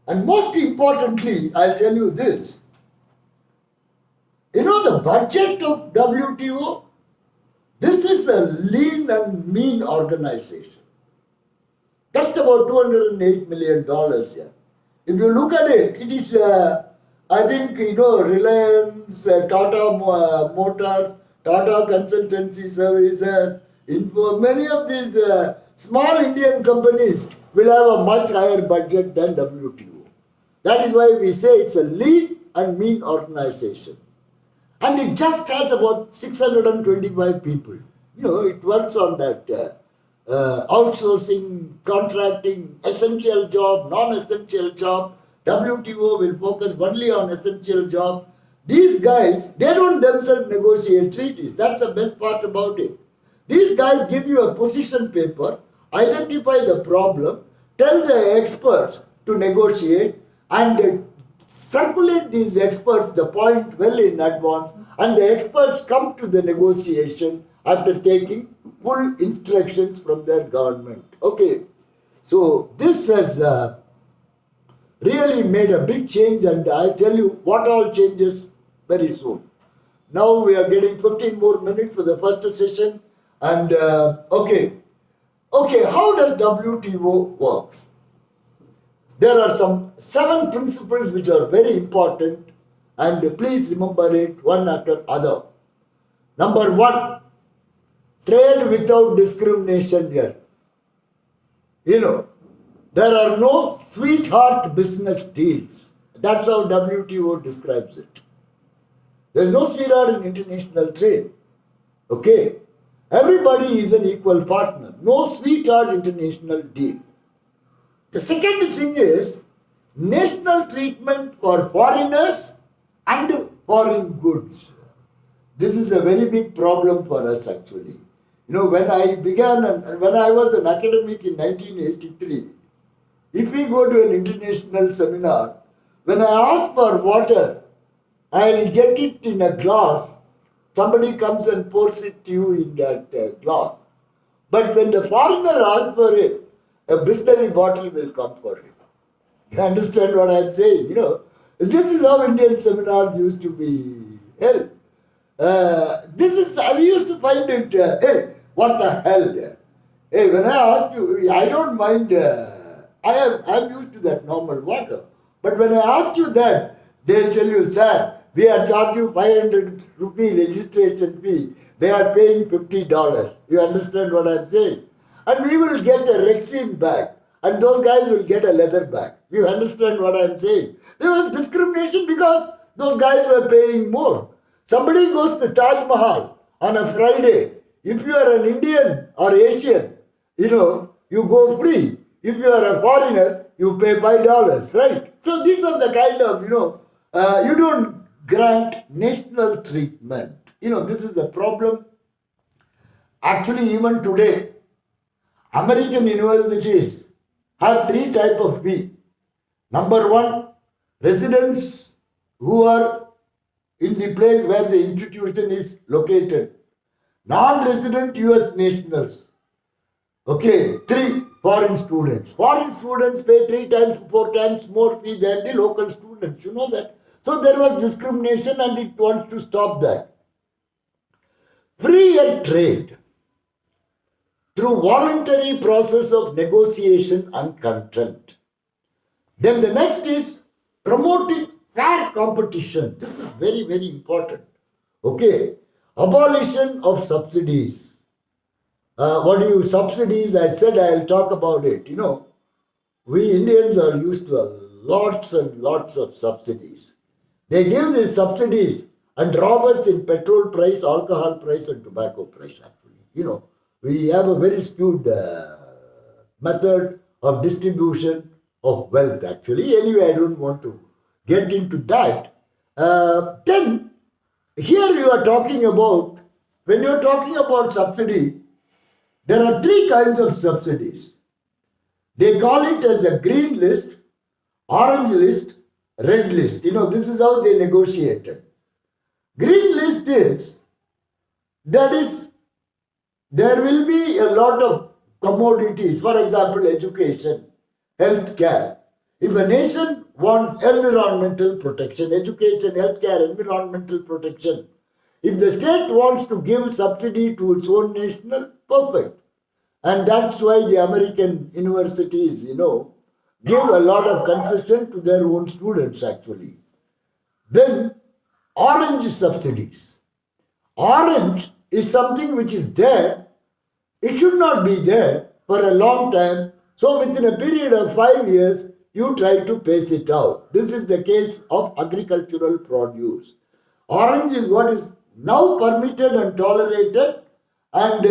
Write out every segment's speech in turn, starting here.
And most importantly, I'll tell you this. You know the budget of WTO? This is a lean and mean organization. Just about $208 million here. If you look at it, it is, I think, Reliance, Tata Motors, Tata Consultancy Services, Info, many of these small Indian companies will have a much higher budget than WTO. That is why we say it's a lean and mean organization. And it just has about 625 people. It works on that outsourcing, contracting, essential job, non-essential job. WTO will focus only on essential job. These guys, they don't themselves negotiate treaties. That's the best part about it. These guys give you a position paper, identify the problem, tell the experts to negotiate, and circulate these experts the point well in advance, and the experts come to the negotiation after taking full instructions from their government. Okay, so this has really made a big change, and I tell you what all changes very soon. Now we are getting 15 more minutes for the first session, and okay, how does WTO work? There are some 7 principles which are very important, and please remember it one after other. Number 1, trade without discrimination here. There are no sweetheart business deals. That's how WTO describes it. There's no sweetheart in international trade. Okay? Everybody is an equal partner. No sweetheart international deal. The second thing is national treatment for foreigners and foreign goods. This is a very big problem for us actually. When I began and when I was an academic in 1983, if we go to an international seminar, when I ask for water, I'll get it in a glass. Somebody comes and pours it to you in that glass. But when the foreigner asks for it, a Bisleri bottle will come for him. You understand what I'm saying? This is how Indian seminars used to be held. I used to find it, hey, what the hell? Hey, when I ask you, I don't mind, I'm used to that normal water. But when I ask you that, they'll tell you, sir, we are charging you 500 rupee registration fee. They are paying $50. You understand what I'm saying? And we will get a Rexine bag, and those guys will get a leather bag. You understand what I'm saying? There was discrimination because those guys were paying more. Somebody goes to Taj Mahal on a Friday. If you are an Indian or Asian, you go free. If you are a foreigner, you pay $5, right? So these are the kind of, you don't grant national treatment. This is a problem. Actually, even today, American universities have 3 types of fee. Number 1, residents who are in the place where the institution is located. Non-resident US nationals. Okay, 3, foreign students. Foreign students pay 3 times, 4 times more fee than the local students. You know that. So there was discrimination, and it wants to stop that. Free trade through voluntary process of negotiation and consent. Then the next is promoting fair competition. This is very, very important. Okay. Abolition of subsidies. Subsidies? I said I'll talk about it. We Indians are used to lots and lots of subsidies. They give these subsidies and rob us in petrol price, alcohol price, and tobacco price actually. We have a very skewed method of distribution of wealth actually. Anyway, I don't want to get into that. Then, here you are talking about, when you are talking about subsidy, there are 3 kinds of subsidies. They call it as the green list, orange list, red list. This is how they negotiated. Green list is, there will be a lot of commodities, for example, education, health care. If a nation wants environmental protection, education, healthcare, environmental protection, if the state wants to give subsidy to its own national, perfect. And that's why the American universities, give a lot of concession to their own students actually. Then, orange subsidies. Orange is something which is there. It should not be there for a long time. So within a period of 5 years, you try to pace it out. This is the case of agricultural produce. Orange is what is now permitted and tolerated, and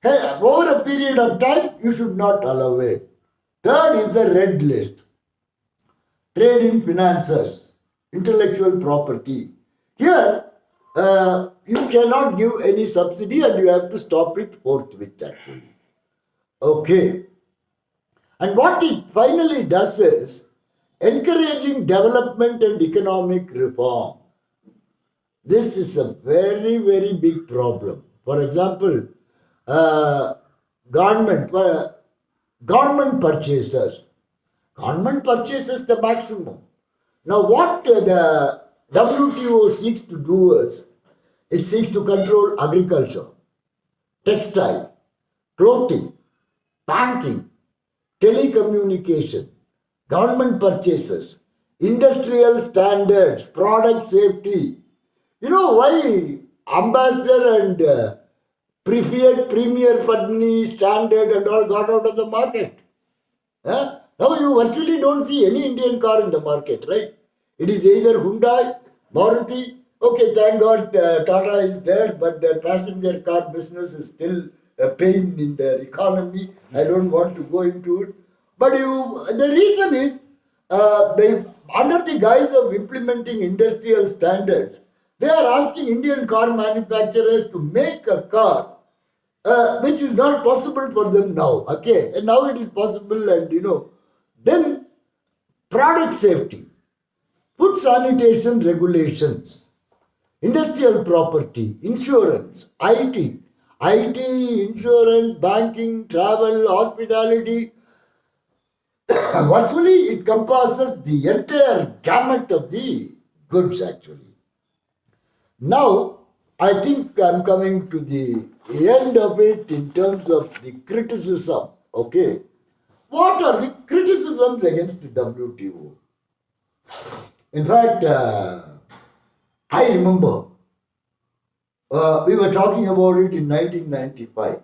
over a period of time, you should not allow it. Third is the red list. Trade in finances, intellectual property. Here, you cannot give any subsidy and you have to stop it forthwith actually. Okay. And what it finally does is encouraging development and economic reform. This is a very, very big problem. For example, government purchases. Government purchases the maximum. Now, what the WTO seeks to do is, it seeks to control agriculture, textile, clothing, banking, telecommunication, government purchases, industrial standards, product safety. You know why Ambassador and Premier Padmini standard and all got out of the market? Huh? Now you virtually don't see any Indian car in the market, right? It is either Hyundai, Maruti. Okay, thank God Tata is there, but their passenger car business is still a pain in their economy. I don't want to go into it. But the reason is, under the guise of implementing industrial standards, they are asking Indian car manufacturers to make a car which is not possible for them now. Okay, and now it is possible, and then product safety, food sanitation regulations, industrial property, insurance, IT, insurance, banking, travel, hospitality. Virtually, it encompasses the entire gamut of the goods actually. Now, I think I'm coming to the end of it in terms of the criticism. Okay. What are the criticisms against the WTO? In fact, I remember we were talking about it in 1995.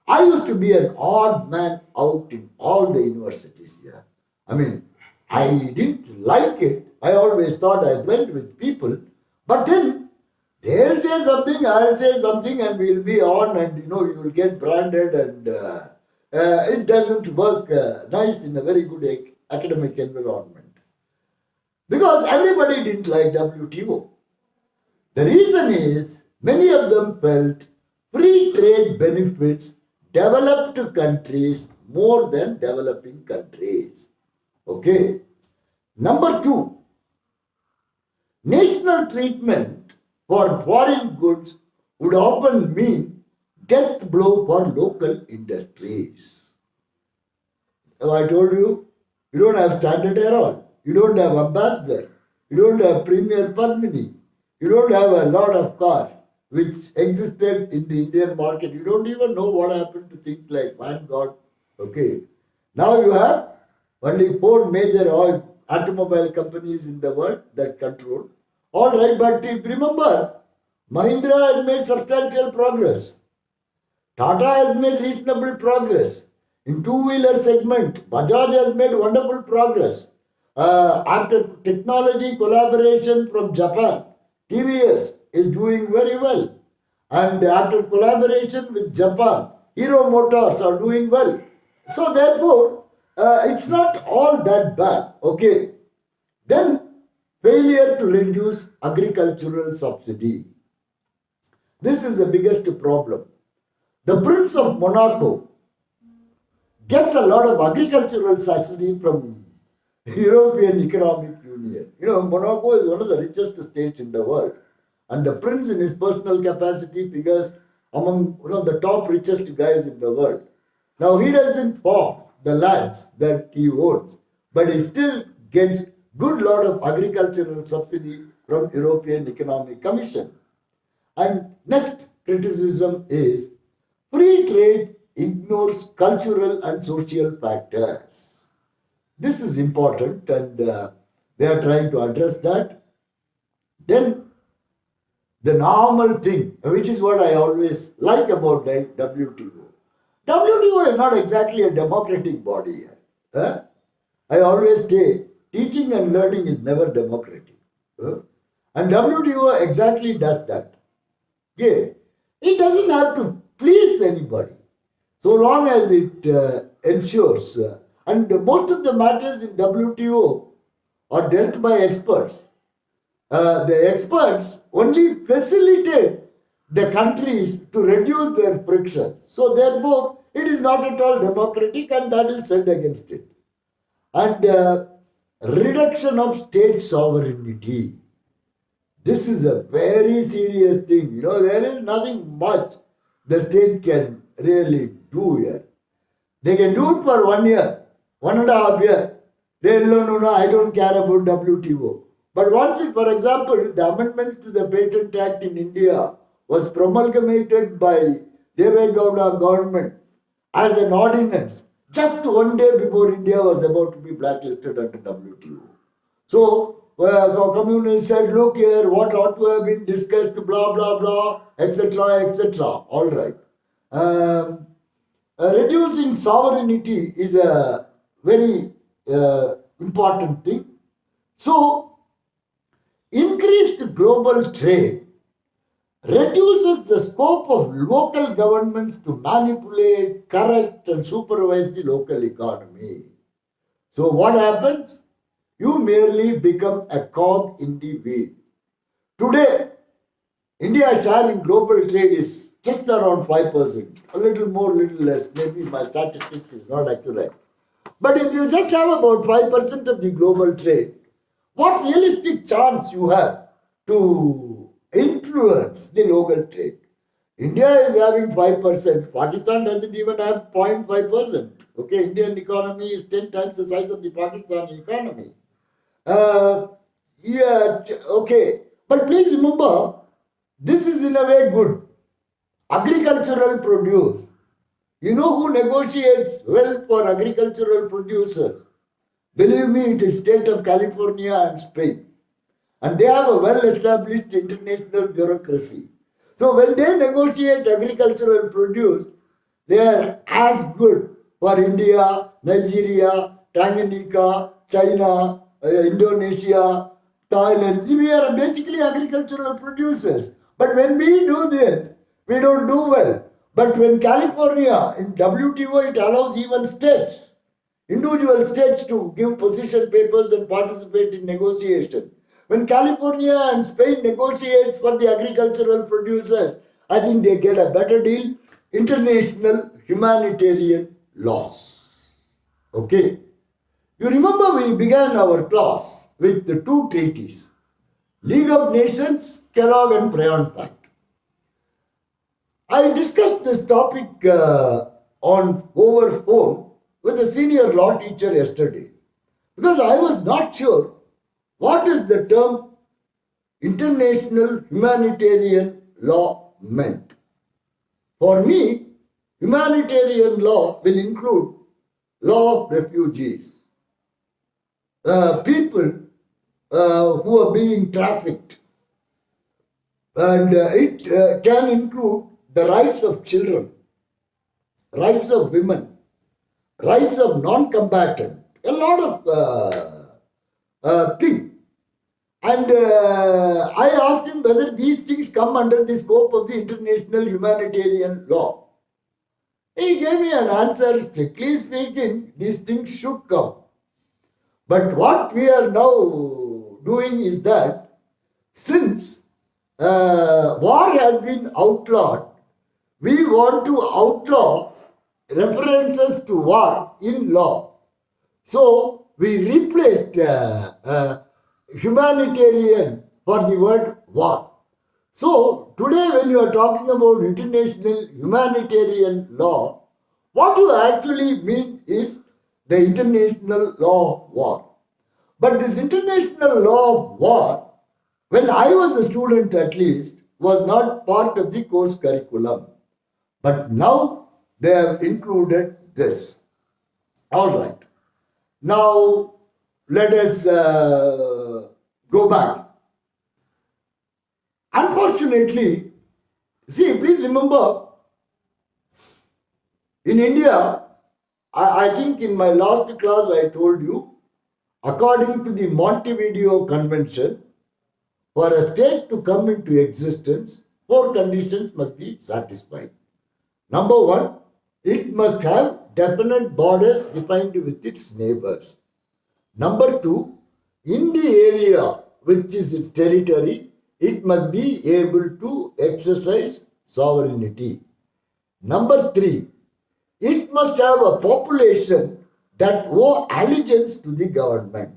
I used to be an odd man out in all the universities here. I mean, I didn't like it. I always thought I blend with people. But then they'll say something, I'll say something, and we'll be on, and you will get branded, and it doesn't work nice in a very good academic environment. Because everybody didn't like WTO. The reason is, many of them felt free trade benefits developed countries more than developing countries. Okay. Number two, national treatment for foreign goods would often mean death blow for local industries. I told you, you don't have Standard Herald, you don't have Ambassador, you don't have Premier Padmini, you don't have a lot of cars which existed in the Indian market. You don't even know what happened to things like Vanguard. Okay. Now you have only 4 major automobile companies in the world that control. All right, but remember, Mahindra has made substantial progress. Tata has made reasonable progress. In two-wheeler segment, Bajaj has made wonderful progress. After technology collaboration from Japan, TVS is doing very well. And after collaboration with Japan, Hero Motors are doing well. So therefore, it's not all that bad. Okay. Then, failure to reduce agricultural subsidy. This is the biggest problem. The Prince of Monaco gets a lot of agricultural subsidy from the European Economic Union. Monaco is one of the richest states in the world. And the prince in his personal capacity figures among one of the top richest guys in the world. Now he doesn't farm the lands that he owns, but he still gets good lot of agricultural subsidy from European Economic Commission. And next criticism is free trade ignores cultural and social factors. This is important, and they are trying to address that. Then the normal thing, which is what I always like about the WTO. WTO is not exactly a democratic body here. Huh? I always say teaching and learning is never democratic. Huh? And WTO exactly does that. Yeah. It doesn't have to please anybody so long as it ensures. And most of the matters in WTO are dealt by experts. The experts only facilitate the countries to reduce their friction. So therefore, it is not at all democratic, and that is said against it. And reduction of state sovereignty. This is a very serious thing. There is nothing much the state can really do here. They can do it for 1 year, 1.5 years. They no, I don't care about WTO. But once, for example, the amendment to the Patent Act in India was promulgated by Deve Gowda government as an ordinance just 1 day before India was about to be blacklisted under WTO. So, the communists said, look here, what ought to have been discussed, blah, blah, blah, etc., etc. All right. Reducing sovereignty is a very important thing. So, increased global trade reduces the scope of local governments to manipulate, correct, and supervise the local economy. So, what happens? You merely become a cog in the wheel. Today, India's share in global trade is just around 5%. A little more, little less. Maybe my statistics is not accurate. But if you just have about 5% of the global trade, what realistic chance you have to influence the local trade? India is having 5%. Pakistan doesn't even have 0.5%. Okay, Indian economy is 10 times the size of the Pakistani economy. Yeah, okay. But please remember, this is in a way good. Agricultural produce. You know who negotiates well for agricultural producers? Believe me, it is state of California and Spain. And they have a well-established international bureaucracy. So when they negotiate agricultural produce, they are as good for India, Nigeria, Tanganyika, China, Indonesia, Thailand. We are basically agricultural producers. But when we do this, we don't do well. But when California, in WTO, it allows even states, individual states to give position papers and participate in negotiation. When California and Spain negotiate for the agricultural producers, I think they get a better deal. International humanitarian laws. Okay. You remember we began our class with the two treaties, League of Nations, Kellogg and Prayon Pact. I discussed this topic on over phone with a senior law teacher yesterday because I was not sure what is the term international humanitarian law meant. For me, humanitarian law will include law of refugees, people who are being trafficked, and it can include the rights of children, rights of women, rights of non-combatant, a lot of things. And I asked him whether these things come under the scope of the international humanitarian law. He gave me an answer, strictly speaking, these things should come. But what we are now doing is that since war has been outlawed, we want to outlaw references to war in law. So we replaced humanitarian for the word war. So today when you are talking about international humanitarian law, what you actually mean is the international law of war. But this international law of war, when I was a student at least, was not part of the course curriculum. But now they have included this. All right. Now let us go back. Unfortunately, see, please remember, in India, I think in my last class I told you, according to the Montevideo Convention, for a state to come into existence, four conditions must be satisfied. Number one, it must have definite borders defined with its neighbors. Number two, in the area which is its territory, it must be able to exercise sovereignty. Number three, it must have a population that owe allegiance to the government.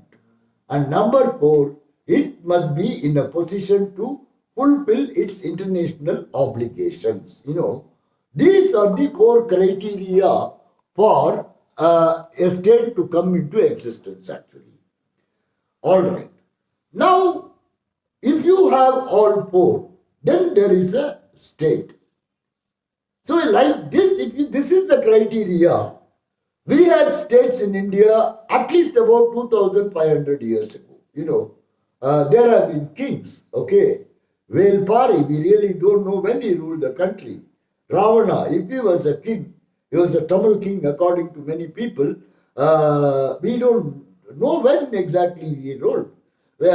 And number four, it must be in a position to fulfill its international obligations. These are the four criteria for a state to come into existence actually. All right. Now, if you have all four, then there is a state. So like this, this is the criteria. We had states in India at least about 2,500 years ago. There have been kings, okay. Velpari, we really don't know when he ruled the country. Ravana, if he was a king, he was a Tamil king according to many people. We don't know when exactly he ruled. We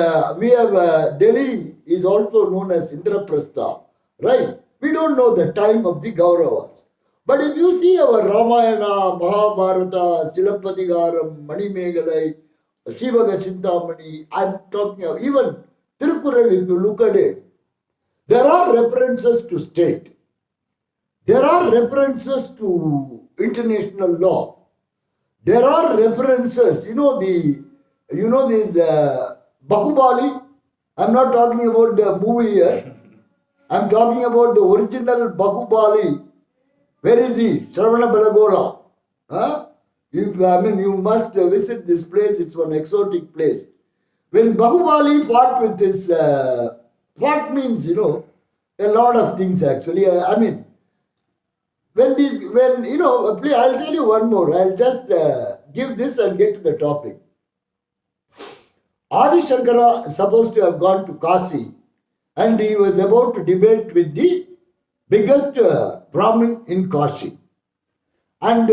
have Delhi is also known as Indraprastha, right? We don't know the time of the Kauravas. But if you see our Ramayana, Mahabharata, Silappadigaram, Manimegalai, Sivaga Chintamani, I'm talking of even Tirukural, if you look at it, there are references to state. There are references to international law. There are references, this Bahubali. I'm not talking about the movie here. I'm talking about the original Bahubali. Where is he? Shravana Belagola. Huh? You must visit this place. It's one exotic place. When Bahubali fought with his, fought means, a lot of things actually. I'll tell you one more. I'll just give this and get to the topic. Adi Shankara is supposed to have gone to Kasi and he was about to debate with the biggest Brahmin in Kashi. And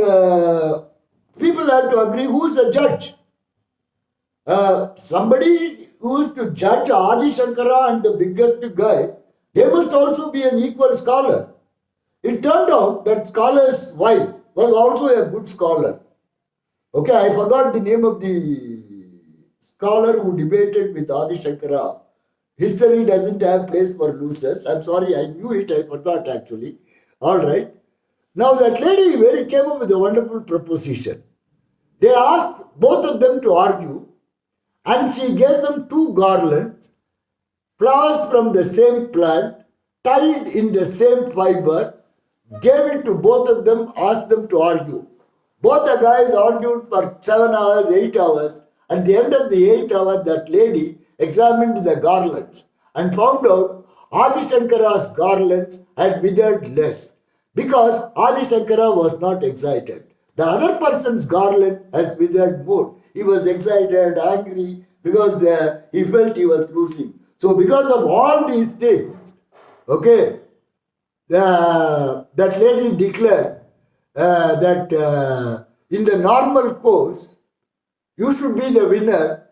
people had to agree who's a judge. Somebody who is to judge Adi Shankara and the biggest guy, they must also be an equal scholar. It turned out that scholar's wife was also a good scholar. Okay, I forgot the name of the scholar who debated with Adi Shankara. History doesn't have place for losers. I'm sorry, I knew it, I forgot actually. All right. Now that lady came up with a wonderful proposition. They asked both of them to argue and she gave them 2 garlands, flowers from the same plant, tied in the same fiber, gave it to both of them, asked them to argue. Both the guys argued for 7 hours, 8 hours. At the end of the 8th hour, that lady examined the garlands and found out Adi Shankara's garlands had withered less because Adi Shankara was not excited. The other person's garland has withered more. He was excited, angry because he felt he was losing. So because of all these things, okay, that lady declared that in the normal course, you should be the winner,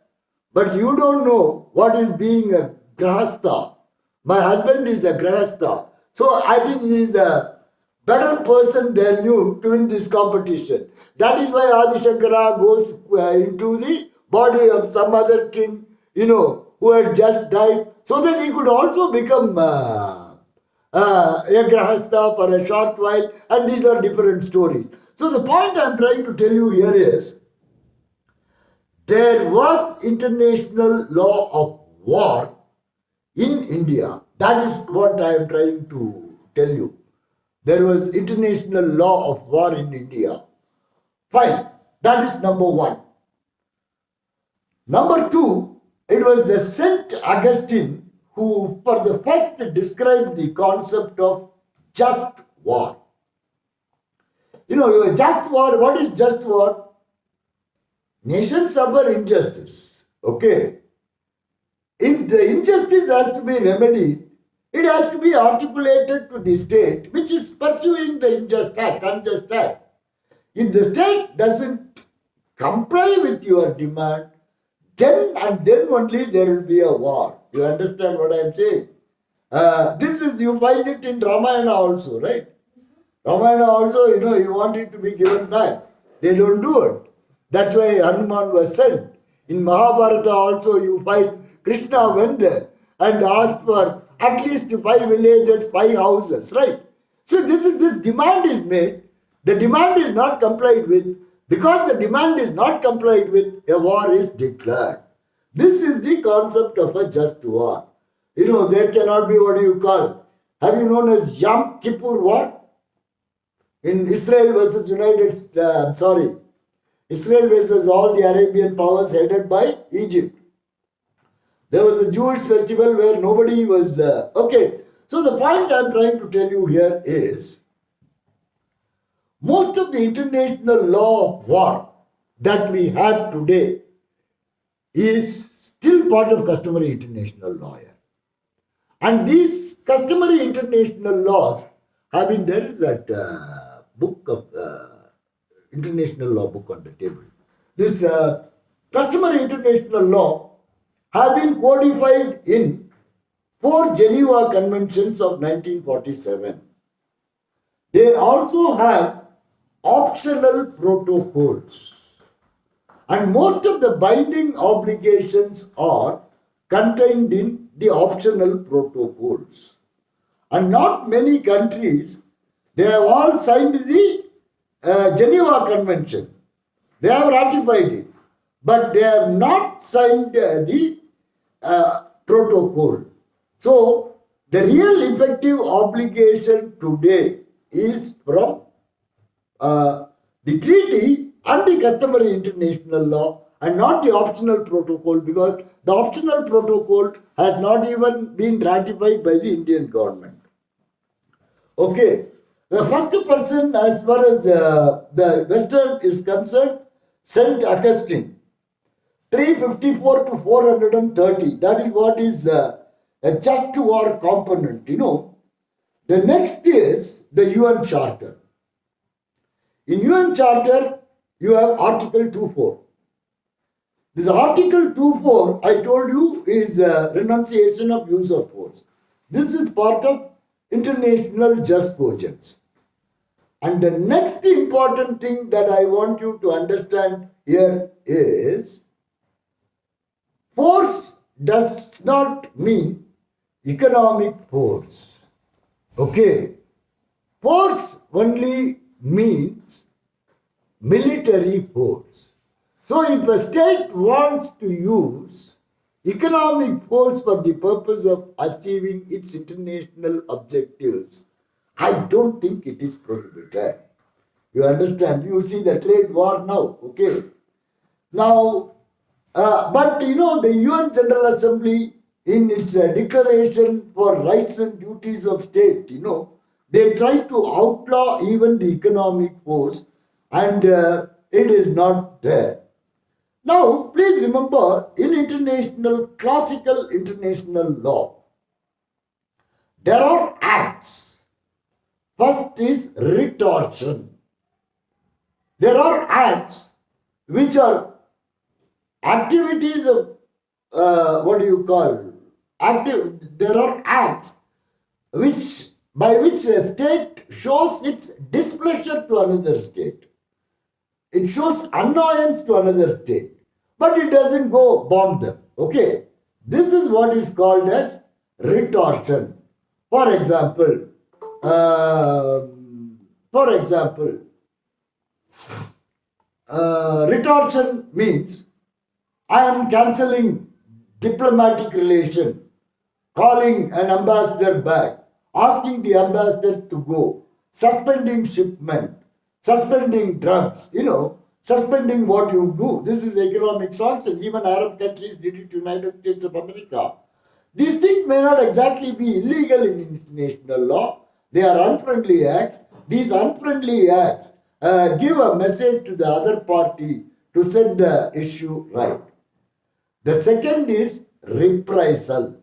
but you don't know what is being a grahastha. My husband is a grahastha. So I think he is a better person than you to win this competition. That is why Adi Shankara goes into the body of some other king, who had just died, so that he could also become a grahastha for a short while, and these are different stories. So the point I am trying to tell you here is, there was international law of war in India. That is what I am trying to tell you. There was international law of war in India. Fine. That is number one. Number two, it was the Saint Augustine who for the first described the concept of just war. Just war, what is just war? Nations suffer injustice. Okay. If the injustice has to be remedied, it has to be articulated to the state which is pursuing the unjust act. If the state doesn't comply with your demand, then only there will be a war. You understand what I am saying? You find it in Ramayana also, right? Ramayana also, you want it to be given back. They don't do it. That's why Hanuman was sent. In Mahabharata also you find Krishna went there and asked for at least 5 villages, 5 houses, right? So this demand is made. The demand is not complied with. Because the demand is not complied with, a war is declared. This is the concept of a just war. There cannot be what you call. Have you known as Yom Kippur War? In Israel versus Israel versus all the Arabian powers headed by Egypt. There was a Jewish festival where nobody was... okay, so the point I'm trying to tell you here is, most of the international law of war that we have today is still part of customary international law here. And these customary international laws have been, there is that book of international law book on the table. This customary international law have been codified in 4 Geneva Conventions of 1947. They also have optional protocols. And most of the binding obligations are contained in the optional protocols. And not many countries, they have all signed the Geneva Convention. They have ratified it. But they have not signed the protocol. So, the real effective obligation today is from the treaty and the customary international law and not the optional protocol, because the optional protocol has not even been ratified by the Indian government. Okay, the first person as far as the Western is concerned, Saint Augustine, 354 to 430, that is what is a just war component, The next is the UN Charter. In UN Charter, you have Article 2.4. This Article 2.4, I told you, is renunciation of use of force. This is part of international just cogence. And the next important thing that I want you to understand here is, force does not mean economic force. Okay. Force only means military force. So if a state wants to use economic force for the purpose of achieving its international objectives, I don't think it is prohibited. You understand? You see the trade war now, okay? Now, but the UN General Assembly, in its declaration for rights and duties of state, they try to outlaw even the economic force, and it is not there. Now, please remember, in classical international law, there are acts. First is retortion. There are acts which are activities of, there are acts by which a state shows its displeasure to another state. It shows annoyance to another state, but it doesn't go bomb them. Okay, this is what is called as retortion. For example, retortion means I am cancelling diplomatic relation, calling an ambassador back, asking the ambassador to go, suspending shipment, suspending drugs, suspending what you do. This is economic sanction. Even Arab countries did it, United States of America. These things may not exactly be illegal in international law. They are unfriendly acts. These unfriendly acts give a message to the other party to set the issue right. The second is reprisal.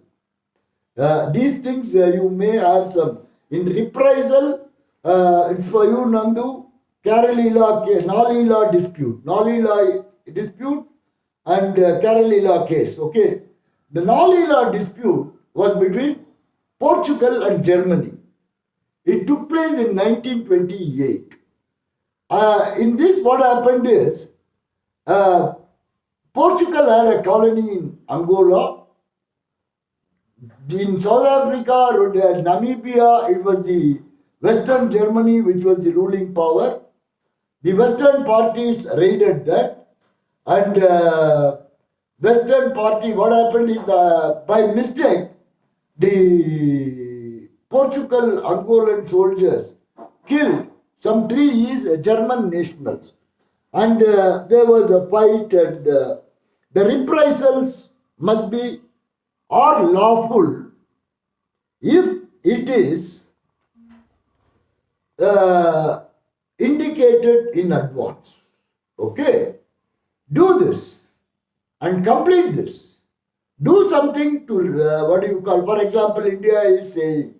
These things you may have some. In reprisal, it's for you, Nandu, Nalila dispute. Nalila dispute and Kerala case. Okay. The Nalila dispute was between Portugal and Germany. It took place in 1928. In this, what happened is Portugal had a colony in Angola. In South Africa, Namibia, it was the Western Germany which was the ruling power. The Western parties raided that, and Western party, what happened is by mistake, the Portugal Angolan soldiers killed some 3 German nationals, and there was a fight, and the reprisals must be are lawful if it is indicated in advance. Okay, do this and complete this. Do something to what do you call? For example, India is saying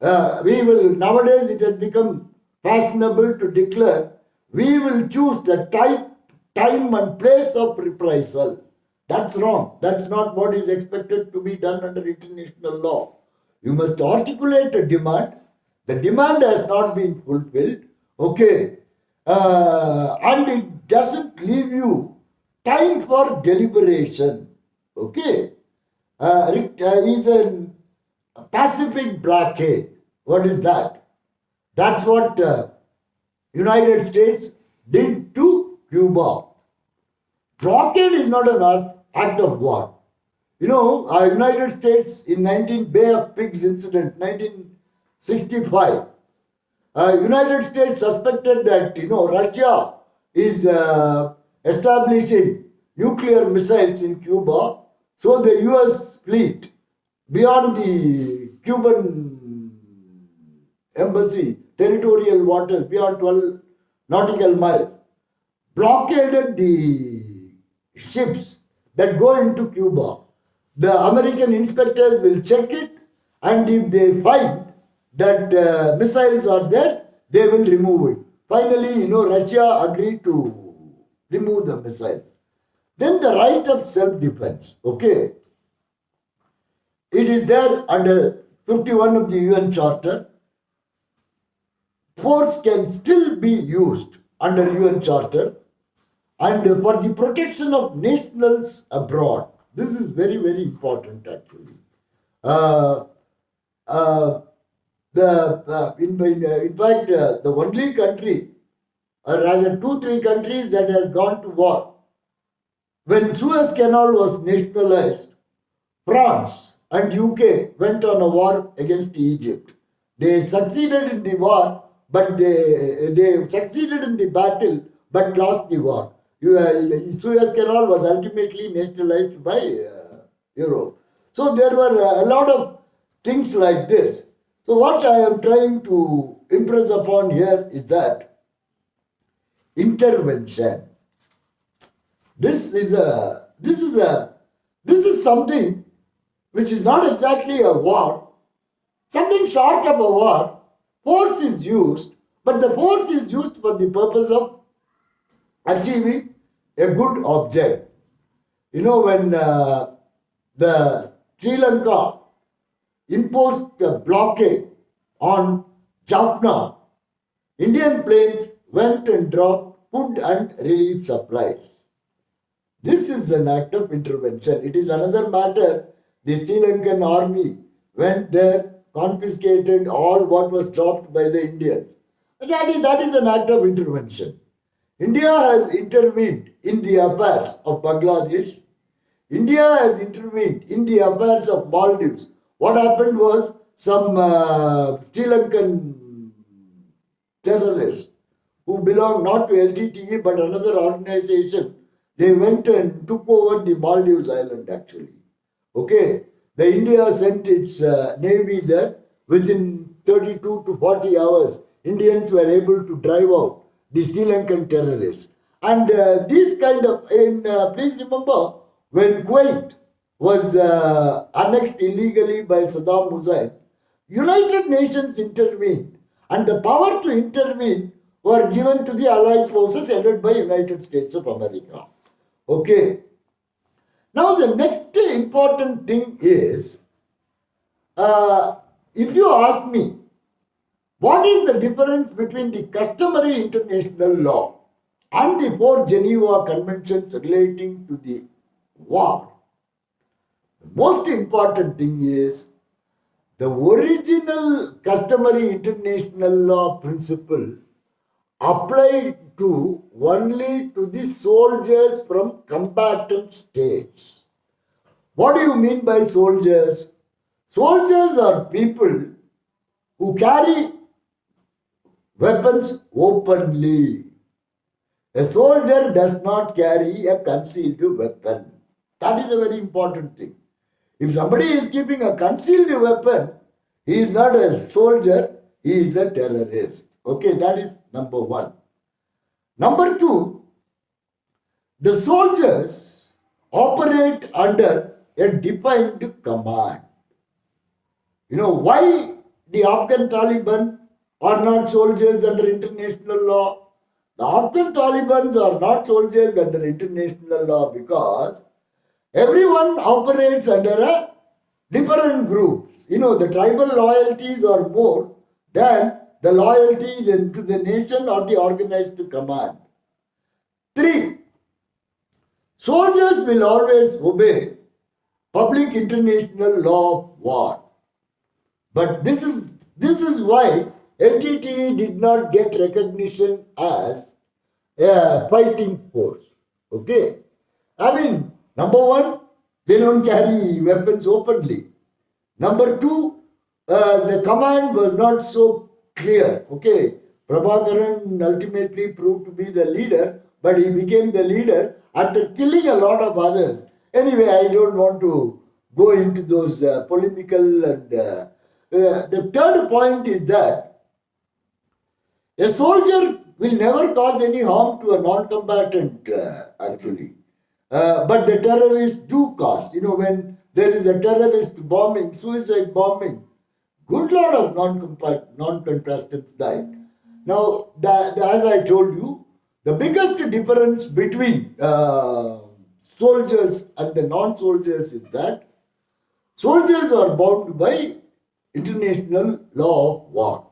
we will nowadays it has become fashionable to declare we will choose the time and place of reprisal. That's wrong. That's not what is expected to be done under international law. You must articulate a demand. The demand has not been fulfilled. Okay. And it doesn't leave you time for deliberation. Okay. Is a Pacific blockade. What is that? That's what United States did to Cuba. Blockade is not an act of war. You know, United States in Bay of Pigs incident, 1965, United States suspected that, Russia is establishing nuclear missiles in Cuba. So the US fleet beyond the Cuban embassy, territorial waters beyond 12 nautical miles, blockaded the ships that go into Cuba. The American inspectors will check it, and if they find that missiles are there, they will remove it. Finally, Russia agreed to remove the missiles. Then the right of self-defense, okay. It is there under 51 of the UN Charter. Force can still be used under UN Charter, and for the protection of nationals abroad. This is very, very important actually. In fact, the only country, or rather 2-3 countries that has gone to war, when Suez Canal was nationalized, France and UK went on a war against Egypt. They succeeded in the war, but they succeeded in the battle, but lost the war. Suez Canal was ultimately nationalized by Europe. So there were a lot of things like this. So what I am trying to impress upon here is that intervention. This is something which is not exactly a war. Something short of a war. Force is used, but the force is used for the purpose of achieving a good object. When the Sri Lanka imposed a blockade on Jaffna, Indian planes went and dropped food and relief supplies. This is an act of intervention. It is another matter. The Sri Lankan army went there, confiscated all what was dropped by the Indians. That is an act of intervention. India has intervened in the affairs of Bangladesh. India has intervened in the affairs of Maldives. What happened was some Sri Lankan terrorists who belong not to LTTE but another organization, they went and took over the Maldives island actually. Okay, the India sent its navy there. Within 32 to 40 hours, Indians were able to drive out the Sri Lankan terrorists. And these kind of, please remember, when Kuwait was annexed illegally by Saddam Hussein, United Nations intervened, and the power to intervene were given to the Allied forces headed by United States of America. Okay. Now the next important thing is, if you ask me, what is the difference between the customary international law and the four Geneva Conventions relating to the war? The most important thing is the original customary international law principle applied to only to the soldiers from combatant states. What do you mean by soldiers? Soldiers are people who carry weapons openly. A soldier does not carry a concealed weapon. That is a very important thing. If somebody is keeping a concealed weapon, he is not a soldier, he is a terrorist. Okay, that is number one. Number two, the soldiers operate under a defined command. You know why the Afghan Taliban are not soldiers under international law? The Afghan Taliban are not soldiers under international law because everyone operates under a different groups. You know, the tribal loyalties are more than the loyalty to the nation or the organized command. 3. Soldiers will always obey public international law of war. But this is why LTTE did not get recognition as a fighting force. Okay? I mean, number one, they don't carry weapons openly. Number two, the command was not so clear. Okay, Prabhakaran ultimately proved to be the leader, but he became the leader after killing a lot of others. Anyway, I don't want to go into those polemical and the third point is that a soldier will never cause any harm to a non-combatant actually. But the terrorists do cause. You know, when there is a terrorist bombing, suicide bombing, good lot of non-contestants died. Now, as I told you, the biggest difference between soldiers and the non-soldiers is that soldiers are bound by international law of war.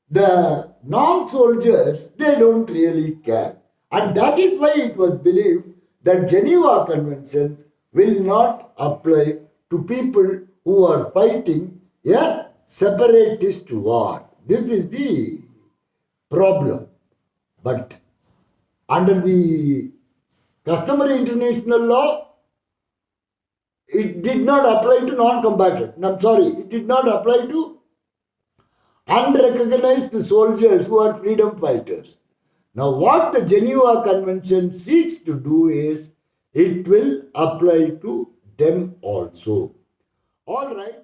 The non-soldiers, they don't really care. And that is why it was believed that Geneva Conventions will not apply to people who are fighting a separatist war. This is the problem. But under the customary international law, it did not apply to non-combatant. I'm sorry, it did not apply to unrecognized soldiers who are freedom fighters. Now, what the Geneva Convention seeks to do is it will apply to them also. All right.